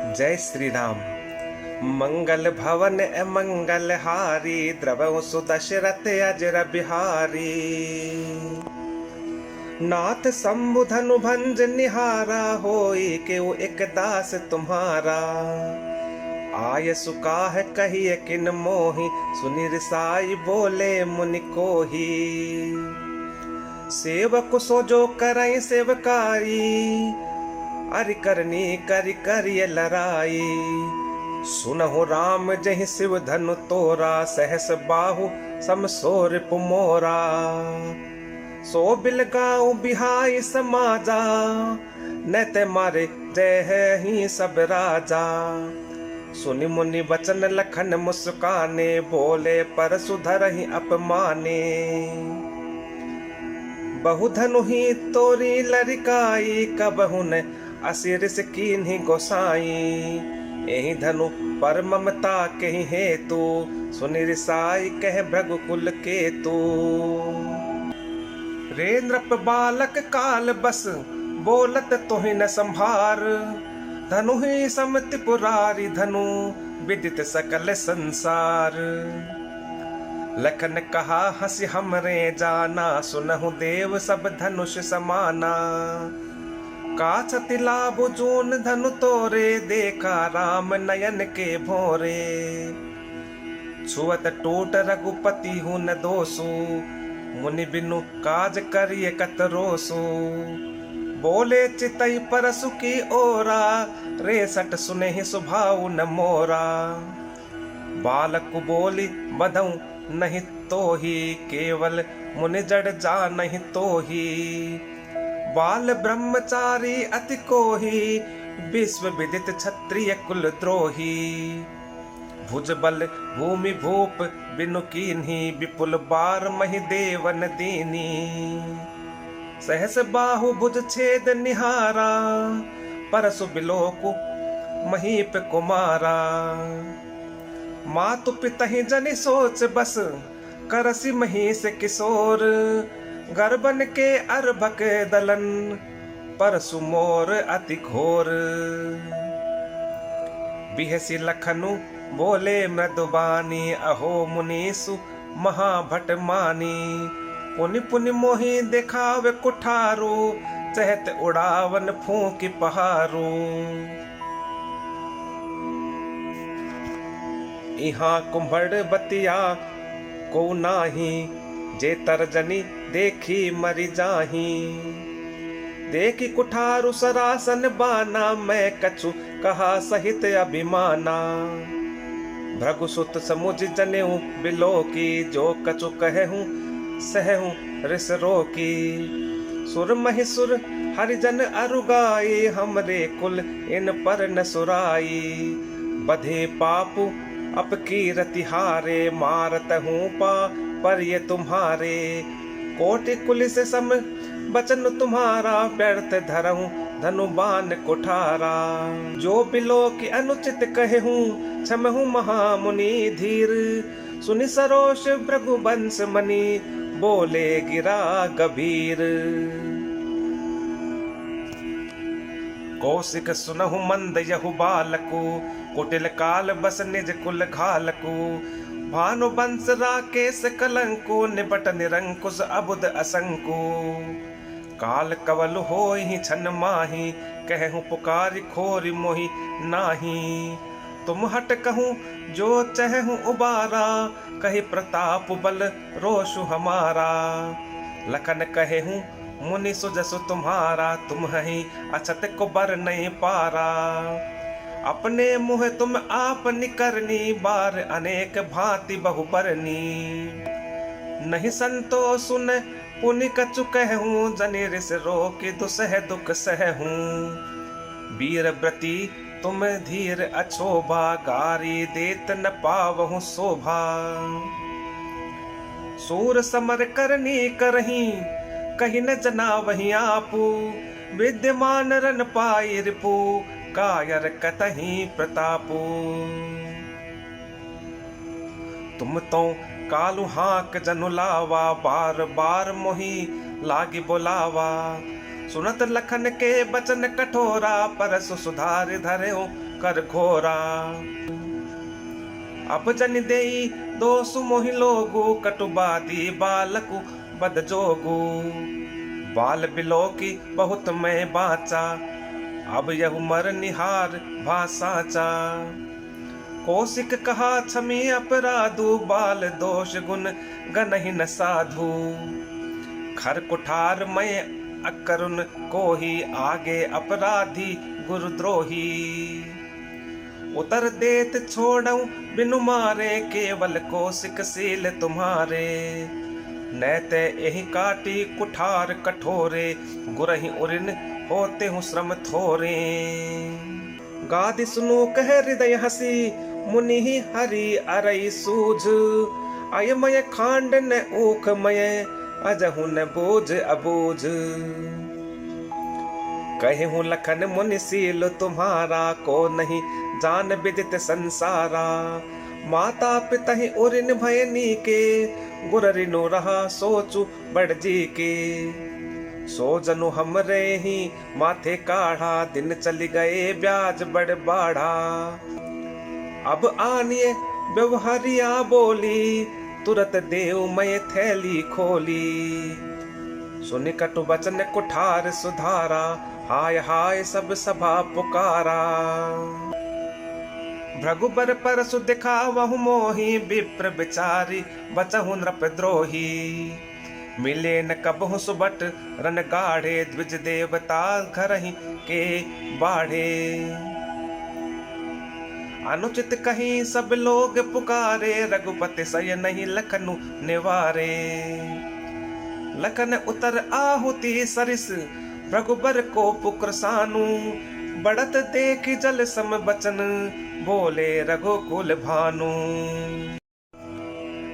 जय श्री राम। मंगल भवन मंगल हारी, द्रवहु सुदशरथ अजर बिहारी। नाथ शंभु धनु भंज निहारा, होई केउ एक दास तुम्हारा। आय सुकाह कहिए किन मोहि, सुनि रिसाई बोले मुनि कोही। सेवक सो जो करई सेवकारी, अरि करनी करि करिय लराई। सुनहु राम जहि शिव धनु तोरा, सहस बाहु समसोर पुमोरा। सो बिलगाऊं बिहाई समाजा, नैत मारे जय है ही सब राजा। सुनि मुनि बचन लखन मुस्काने, बोले पर सुधर ही अपमाने। बहुधनु ही तोरी लरिकाई, कबहु न असिरिस कीन्ही गोसाई। एहि धनु पर ममता कहि हेतु, सुनि रिसाई कह भृगुकुल केतु। रे नृप बालक काल बस, बोलत तोहि न संभार। धनु ही समति पुरारी धनु, विदित सकल संसार। लखन कहा हंसी हमरे जाना, सुनहु देव सब धनुष समाना। काछति लाभ जून धनु तोरे, देखा राम नयन के भोरे। छुअत टूट रघुपति हूँ न दोसु, मुनि बिनु काज करिए कतरोसु। बोले चितई परसु की ओरा, रे सट सुने ही सुभाव न मोरा। बालक बोली बधऊ नहीं तो ही, केवल मुनि जड़ जा नहीं तो ही। बाल ब्रह्मचारी अति कोही, विश्व विदित क्षत्रिय कुल द्रोही। भुज बल भूमि भूप बिनु कीन्ही, विपुल बार महि देवन दीनी। सहस बाहु भुज छेद निहारा, परसु बिलोकु महीप कुमारा। मातु पितहि जनि सोच बस, करसी महीस किशोर। गर्भन के अर्भक दलन, परसु मोर अति घोर। बिहसी लखनु बोले मृदुबानी, अहो मुनीसु महाभट मानी। पुनि पुनि मोहि देखावे कुठारू, चहत उड़ावन फूंकी पहारू। इहाँ कुम्भड़ बतिया को नाही, जे तरजनी देखी मरि जाही। देखी कुठारु सरासन बाना, मैं कछु कहा सहित अभिमाना। भृगुसुत समुझ जनेऊ बिलो की, जो कछु कहूँ सहूँ रिस रोकी। सुर महिसुर हरिजन अरुगाई, हमरे कुल इन पर न सुराई। बधे पापु अपकीरति हारे, मारत हूँ पा पर ये तुम्हारे। कोटि कुलिस सम बचन तुम्हारा, व्यर्थ धरहूँ धनु बाण कुठारा। जो बिलो की अनुचित कहूँ, क्षमहूँ महामुनि धीर। सुनि सरोष भृगुवंश मणि, बोले गिरा गंभीर। कौशिक सुनहु मंद यहु बालकु, कुटिल काल बस निज कुल घालकु। भानु बंस राकेश कलंको, निबट निरंकुश अबुद असंको। काल कवल होहि छन माही, कहूँ पुकारी खोरि मोहि नाही। तुम हट कहूँ जो चहूँ उबारा, कहि प्रताप बल रोषु हमारा। लखन कहूँ मुनि सुजसु तुम्हारा, तुम ही अछत को बर नहीं पारा। अपने मुँह तुम आप निकरनी, बार अनेक भांति बहु बरनी। नहीं संतोष सुन पुनि कछु कहूँ, जनि रिस रोकि दुसह दुख सहूँ। वीर व्रती तुम धीर अछोभा, गारी देत न पावहु शोभा। सूर समर करनी करही, कहीं न जना वही आपू। विद्यमान रन पाई रिपु, कायर कतही प्रतापू। तुम तो कालु हाक जनु लावा, बार बार मोहि लागी बुलावा। सुनत लखन के बचन कठोरा, परसु सुधार धर्यो कर घोरा। अब जन देई दोसु मोहि लोगु, कटुबादी बालकु बद जोगु। बाल बिलो की बहुत मैं बाचा, अब यह मर निहार भासाचा। कौशिक कहा क्षमी अपराधु, बाल दोष गुण गनहि न साधु। खर कुठार मैं अकरुण कोही, आगे अपराधी गुरुद्रोही। उतर देत छोड़ऊं बिनु मारे, केवल कौशिक सील तुम्हारे। नैते एहि काटी कुठार कठोरे, गुरहि उरिन होते हूँ श्रम थोरे। गादि सुनु कह हृदय हसी, मुनि हरि अरई सूझ। अयमय खांड न ऊखमय, अजहु न बोझ अबूझ। कहे हूँ लखन मुनि सील तुम्हारा, को नहीं जान विदित संसारा। माता पिता ही उरिन भयनी के, गुररिनु रहा सोचु बड़ जी के। सो जनु हमरे ही माथे काढ़ा, दिन चली गए ब्याज बड़ बाढ़ा। अब आनिए व्यवहारिया बोली, तुरत देव मैं थैली खोली। सुनि कटु बचन कुठार सुधारा, हाय हाय सब सभा पुकारा। भृगुबर परसु दिखावहु मोही, विप्र बिचारी बचहु नृप द्रोही। मिले न कबहु सुबट रन गाढ़े, द्विज देवता घरहि के बाढ़े। अनुचित कहीं सब लोग पुकारे, रघुपति सय नहीं लखनु निवारे। लखन उतर आहुति सरिस, भृगुबर को पुत्र सानु। बढ़त देख जल सम बचन, बोले रघुकुल भानु।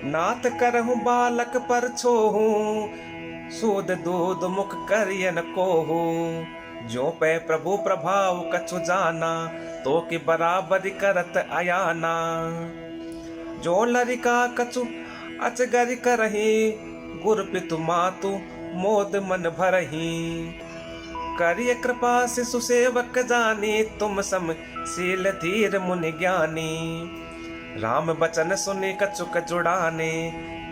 नाथ करहु बालक पर छोहू, सूद दूध मुख करियन कोहू। जो पै प्रभु प्रभाव कछु जाना, तो कि बराबरी करत अयाना। जो लरिका कछु अचगरि करही, गुर पितु मातु मोद मन भरही। करिय कृपा शिशु सेवक जानी, तुम सम शील धीर मुनि ज्ञानी। राम बचन सुनि कछुक जुड़ाने,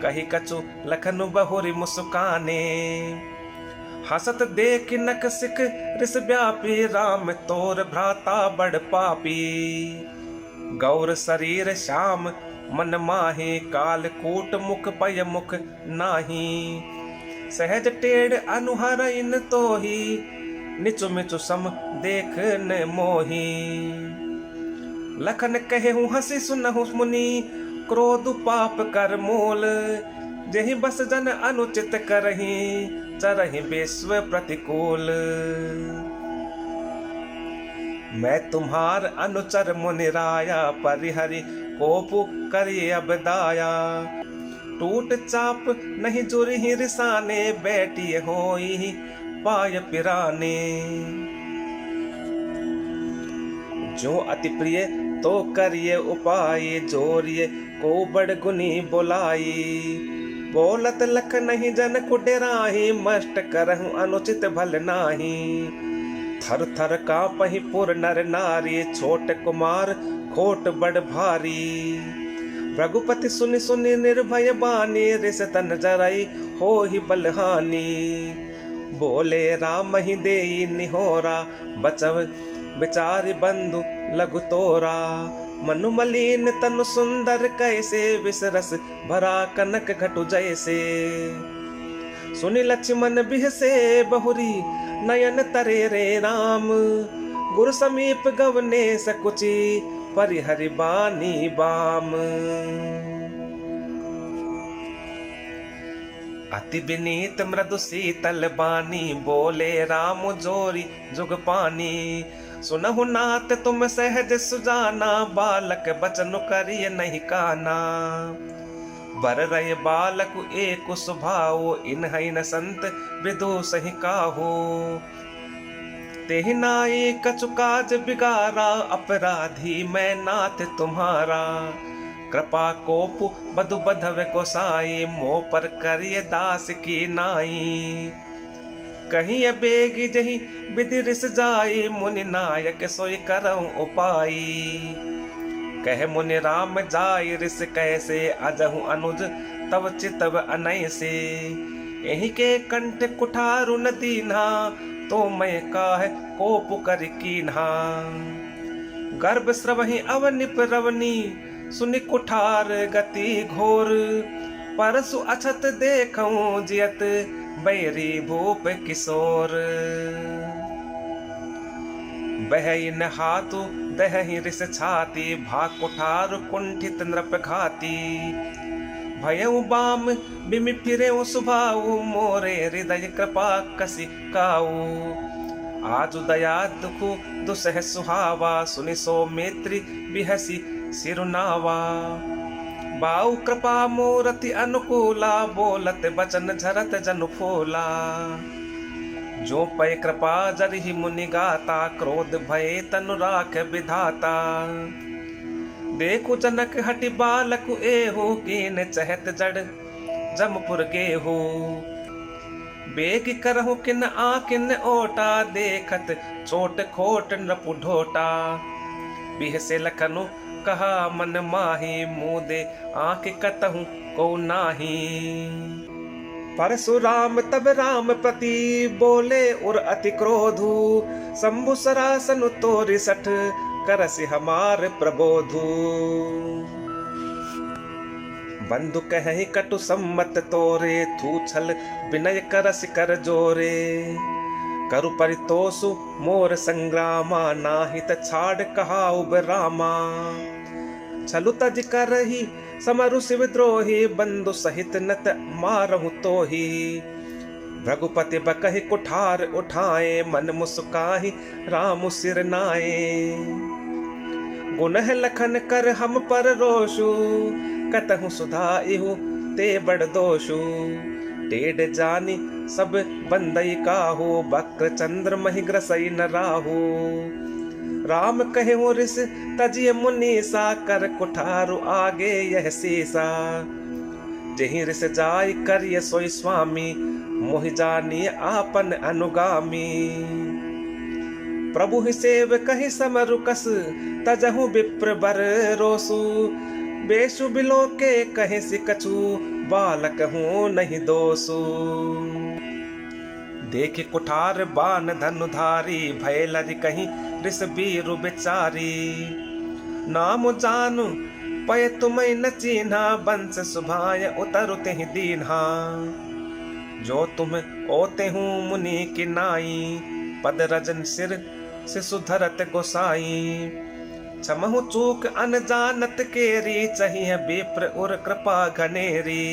कही कछु लखनु बहुरी मुस्काने। हसत देख नक सिख रिस व्यापी, राम तोर भ्राता बड़ पापी। गौर शरीर श्याम मन माही, काल कूट मुख पय मुख नाही। सहज टेढ़ अनुहर इन तोही, निचु मिचु सम देख न मोही। लखन कहे हूँ हसी सुनहु मुनि, क्रोध पाप कर मूल। जहि बस जन अनुचित करही, चरहि विश्व प्रतिकूल। मैं तुम्हार अनुचर मुनि राया, परिहरि कोपु करिए अब दाया। टूट चाप नहीं जुरहि रिसाने, बैठिए होई पाय पिराने। जो अति प्रिय तो करिए उपाय, जोरिए को बड़ गुनी बोलाई। बोलत लख नहीं जन कुडेराही, मष्ट करहु अनुचित भल नाही। थर थर कांपहि पुर नर नारी, छोट कुमार खोट बड़ भारी। रघुपति सुनि सुनि निर्भय बानी, रिस तन जरई होहि बलहानी। बोले राम ही देई निहोरा, बचव बिचारी बंधु लघु तोरा। मनु मलिन तनु सुंदर कैसे, विसरस भरा कनक घटु जैसे। सुनि लक्ष्मण बिहसे बहुरी, नयन तरे रे राम। गुरु समीप गवने सकुची, परिहरि बानी बाम। अति विनीत मृदु शीतल बानी, बोले राम जोरी जुग पानी। सुनहु नाथ तुम सहज सुजाना, बालक बचनु करिय नहीं काना। बर रहे बालक एक स्वभाव, इन्है न संत विदु सही काहू। तेहि नाई कछु काज बिगारा, अपराधी मैं नाथ तुम्हारा। कृपा कोपु बधु बधव गोसाई, मोह पर करिय दास की नाई। कहीं बेगी जही विधि रिस जाई, मुनि नायक सोई करऊं उपाई। कह मुनि राम जाय रिस कैसे, अजहु अनुज तव चितव अनय से। यही के कंठ कुठारु न दीन्हा, तो मैं काह कोप कर कीन्हा। गर्भ स्रवहि अवनिप रवनी, सुनि कुठार गति घोर। परसु अछत देखऊं जियत, बैरी भूप किशोर। बहई न हाथु दहहि रिस छाती, भा कुठार कुंठित नृप घाती। भयउ बाम बिमि फिरेउ सुभाऊ, मोरे हृदय कृपा कसी काऊ। आजु दया दुखु दुसह सुहावा, सुनि सौमित्री बिहसी सिरुनावा। बाऊ कृपा मोरति अनुकूला, बोलत बचन झरत जनु फूला। जो पै कृपा जरिहि मुनि गाता, क्रोध भय तनु राख विधाता। देखु जनक हटि बालक एहु, कीन चहत जड़ जमपुर गेहु। बेग करहु किन आकिन ओटा, देखत चोट खोट नृपु ढोटा। बिहसे लखनु कहा मन माही, मुदे आंख कतहु को नाही। परशुराम तब राम प्रति बोले उर अति क्रोधु, शंभु सरासन तोरि सठ करसि हमार प्रबोधु। बंधु कहि कटु सम्मत तोरे, थूछल विनय करसि कर जोरे। करु परितोषु मोर संग्रामा, नाहित छाड़ कहाउ रामा। छलु तज करहि समरु शिव द्रोही, बंधु सहित नत मारहु तोही। भृगुपति बकहि कुठार उठाए, मन मुस्काहि रामु सिर नाए। गुनह लखन कर हम पर रोषु, कतहु सुधाइहु ते बड़ दोषु। टेढ़ जानी सब बंदई काहू, बक्र चंद्र महि ग्रसई न राहू। राम कहे रिस तजिय मुनीसा, कर कुठारु आगे यह सीसा। जही रिस जाय करिय सोई स्वामी, मोहि जानी आपन अनुगामी। प्रभु ही सेव कहि समरु कस, तजहु विप्र बर रोसु। बेशु बिलो के कहे सि कछु, बालक हूँ नहीं दोसु। देख कुठार बान धनुधारी, भय लरि कहीं रिस बीरु बेचारी। नाम जानू पय तुम्हें न चिन्हा, बंस सुभाय उतरु तेहि दीन्हा। जो तुम ओते हूँ मुनि की नाई, पद रजन सिर से सुधरत गोसाई। क्षमहु चूक अनजानत केरी, चाहिए विप्र उर कृपा घनेरी।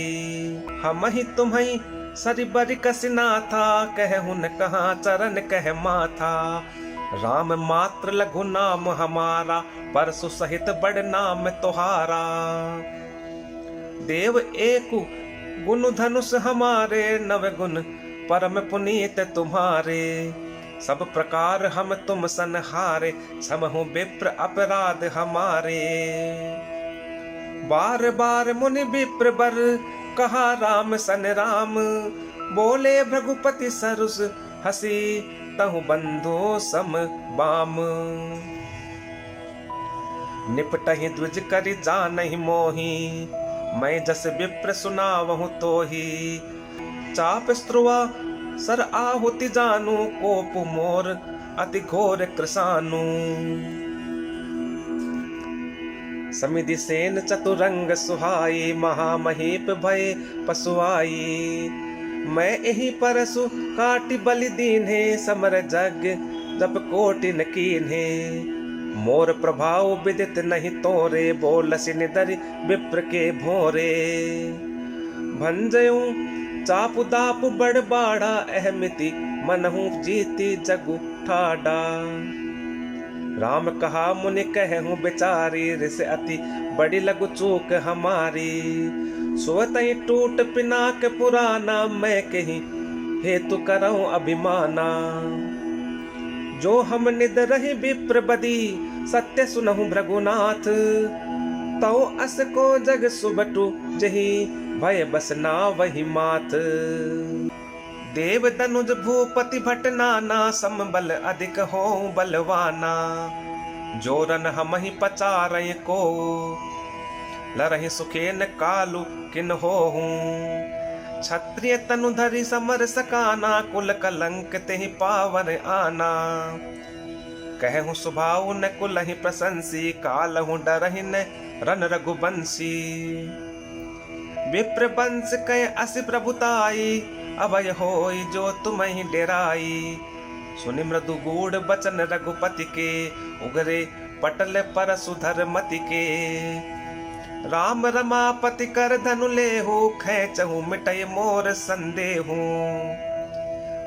हम ही तुम्हें सरि बरि कसिना था, कहु न कहाँ चरण कह माथा। राम मात्र लघु नाम हमारा, परसु सहित बड़ नाम तुहारा। देव एकु गुण धनुष हमारे, नव गुण परम पुनीत तुम्हारे। सब प्रकार हम तुम सनहारे, क्षमहु विप्र अपराध हमारे। बार बार मुनि विप्र बर, कहा राम सन राम। बोले भृगुपति सरुस हसी, तहु बंधु सम बाम। निपटहि द्विज करि जानहि मोही, मैं जस विप्र सुनावहु तोही। चाप स्त्रुवा सर आहुति जानू, कोप मोर अति घोर कृसानु। समिधि सेन चतुरंग सुहाई, महामहीप भय पशुआई। मैं एहि परसु काटि बलि दीन्हे, समर जग जप कोटि न कीन्हे। मोर प्रभाव विदित नहीं तोरे, बोलसि निदरि विप्र के भोरे। भंजयूं चापु दापु बड़ बाड़ा, अहमिति मनहु जीती जगु ठाडा। राम कहा मुनि कहूँ बेचारी, रिस अति बड़ी लघु चूक हमारी। सोतई टूट पिनाक पुराना, मैं कहीं हेतु करऊं अभिमाना। जो हम निद रही विप्र बदी, सत्य सुनहु भृगुनाथ। तौ अस को जग सुबटु जही, भय बसना वही माथ। देव दनुज भूपति भट नाना, समबल अधिक हो बलवाना। जोरन हमहि पचारय को, लरहि सुखेन कालु किन होहूं। क्षत्रिय तनु धरि समर सकाना, कुल कलंक तेहि पावन आना। कहूँ सुभाऊ न कुलहि प्रशंसी, कालहु डरहि न रन रघुबंशी। विप्र वंश कह असि प्रभुताई, अभय होई जो तुम्हि डेराई। सुनि मृदु गूढ़ बचन रघुपति के, उगरे पटल परसुधर मति के। राम रमापति कर धनु लेहु, खेचहु मिटय मोर संदेहु।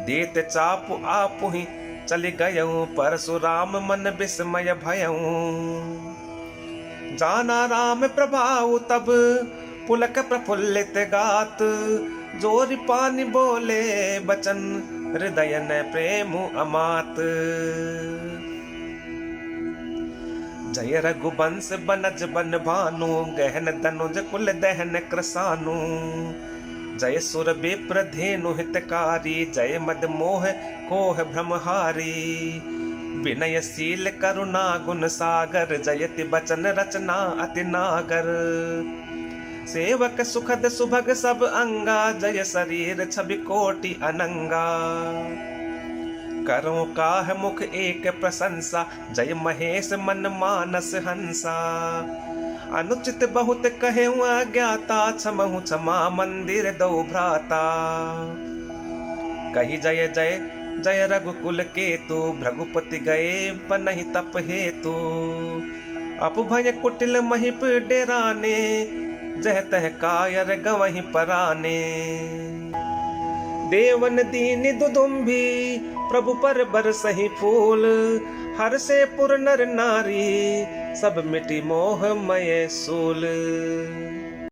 देत चापु आपु ही चलि गयऊं, परशुराम मन विस्मय भयऊं। जाना राम प्रभाऊ तब, पुलक प्रफुल्लित गात। जोरि पानि बोले बचन, हृदय न प्रेम अमात। जय रघुवंश बनज बन भानु, गहन दनुज कुल दहन कृसानु। जय सुर विप्र धेनु हितकारी, जय मद मोह कोह भ्रमहारी। विनयशील करुणा गुण सागर, जयति बचन रचना अति नागर। सेवक सुखद सुभग सब अंगा, जय शरीर छवि कोटि अनंगा। करो काह मुख एक प्रशंसा, जय महेश मन मानस हंसा। अनुचित बहुत कहे अज्ञाता, क्षमहु क्षमा मंदिर दो भ्राता। कही जय जय जय रघुकुल केतु, भृगुपति गए पनहि तप हेतु। अपभय कुटिल महिप डेराने, जह तह कायर गवहि पराने। देवन दीन दुदुम्भी, प्रभु पर बरसहि फूल। हर से पुर नर नारी, सब मिटी मोह मय सूल।